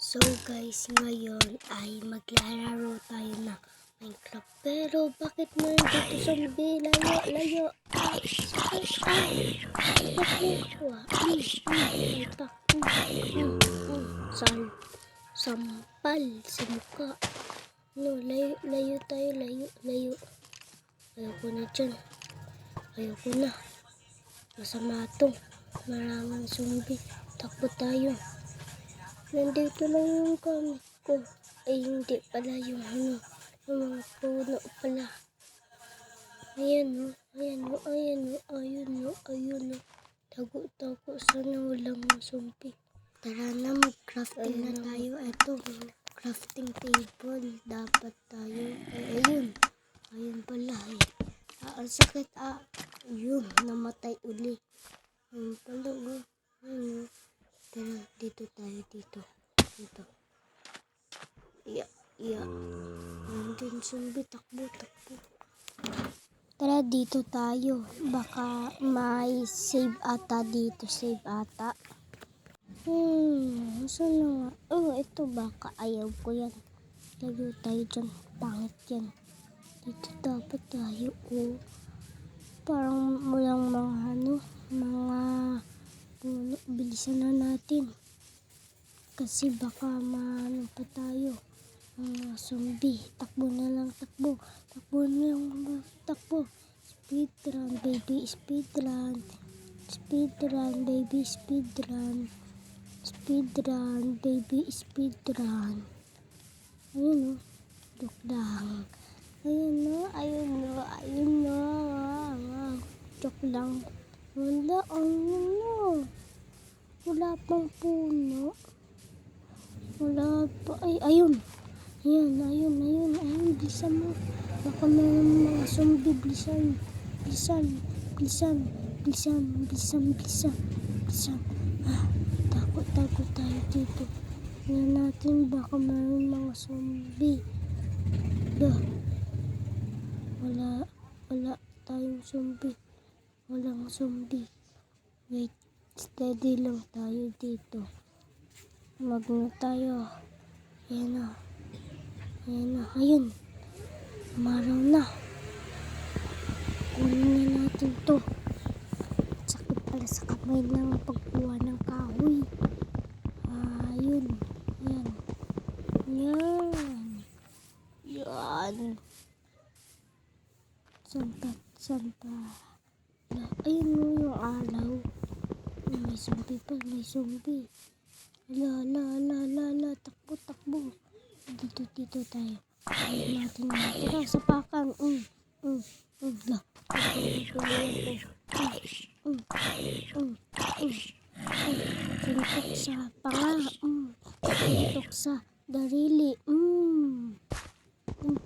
So guys, ngayon ay maglalaro tayo ng Minecraft. Pero bakit meron dito zombie? Layo, layo. Sampal sa mukha. No, layo, layo tayo, layo, layo. Ayoko na dyan. Ayoko na. Masama to. Maraming zombie. Takbo tayo. Nandito lang yung gamit ko. Ay, hindi pala yung yung mga puno pala. Ayan o, ayan o, ayan o, ayun o, ayun o. Tago-tago, sana walang zombie. Tara na, mag-crafting na tayo. Ito, crafting table. Dapat tayo. Ay, ayun. Ayun pala eh. Ang sakit Yun, namatay uli. Ayun pala o. Ayun o. Tara, dito tayo, dito. Iya. Nandun zombie, takbo. Tara, dito tayo. Baka may save ata dito, save ata. Saan na nga? Oh, ito baka ayaw ko yan. Lago tayo dyan, pangit yan. Dito dapat tayo, oh. Parang walang mga puno. Bilisan na natin. Kasi baka maano pa tayo. Zombie. Takbo na lang, takbo. Takbo na lang, takbo. Speedrun, baby, speedrun. Speedrun, baby, speedrun. Speedrun, baby, speedrun. Ayun o. Joke lang. Ayun o. Joke lang. Wala pang puno. Wala pa. Ay, ayun. Ayun. Bilisan mo. Baka may mga zombie. Bilisan. Takot tayo dito. Tingnan natin. Baka may mga zombie. Wala tayong zombie. Walang zombie. Wait. Steady lang tayo dito. Magno tayo. Ayun. Maraw na. Kunin na natin to. Sakit pala sa kamay ng pagkuha ng kahoy. Ayun. Yan. Saan pa? Ayun mo yung araw. May zombie pa. Takbo. Dito tayo. Ayun natin. Tara, sapakan. Suntok sa panga. Suntok sa darili. Yung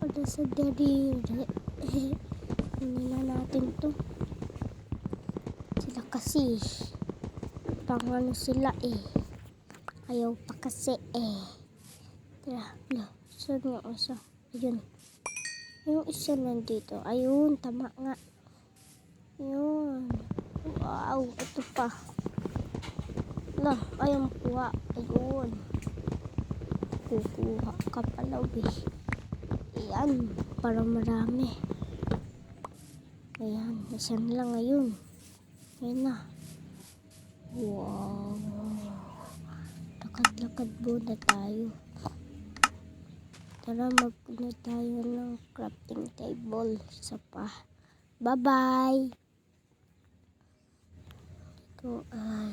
pala sa darili. Kunin na natin to. Sila kasi. Pangano sila eh. Ayaw pa kasi eh. Tara, saan yung isa? Ayun. Yung isa nandito. Ayun, tama nga. Ayun. Wow, ito pa. Ayaw kuha. Ayun. Kukuha ka pala eh. Ayan, para marami. Ayan, isan lang ayun. Ayan na. Wow. Lakad muna tayo. Tara, magpuno tayo ng crafting table. Isa pa. Bye-bye! Ito ay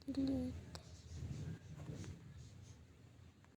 delete.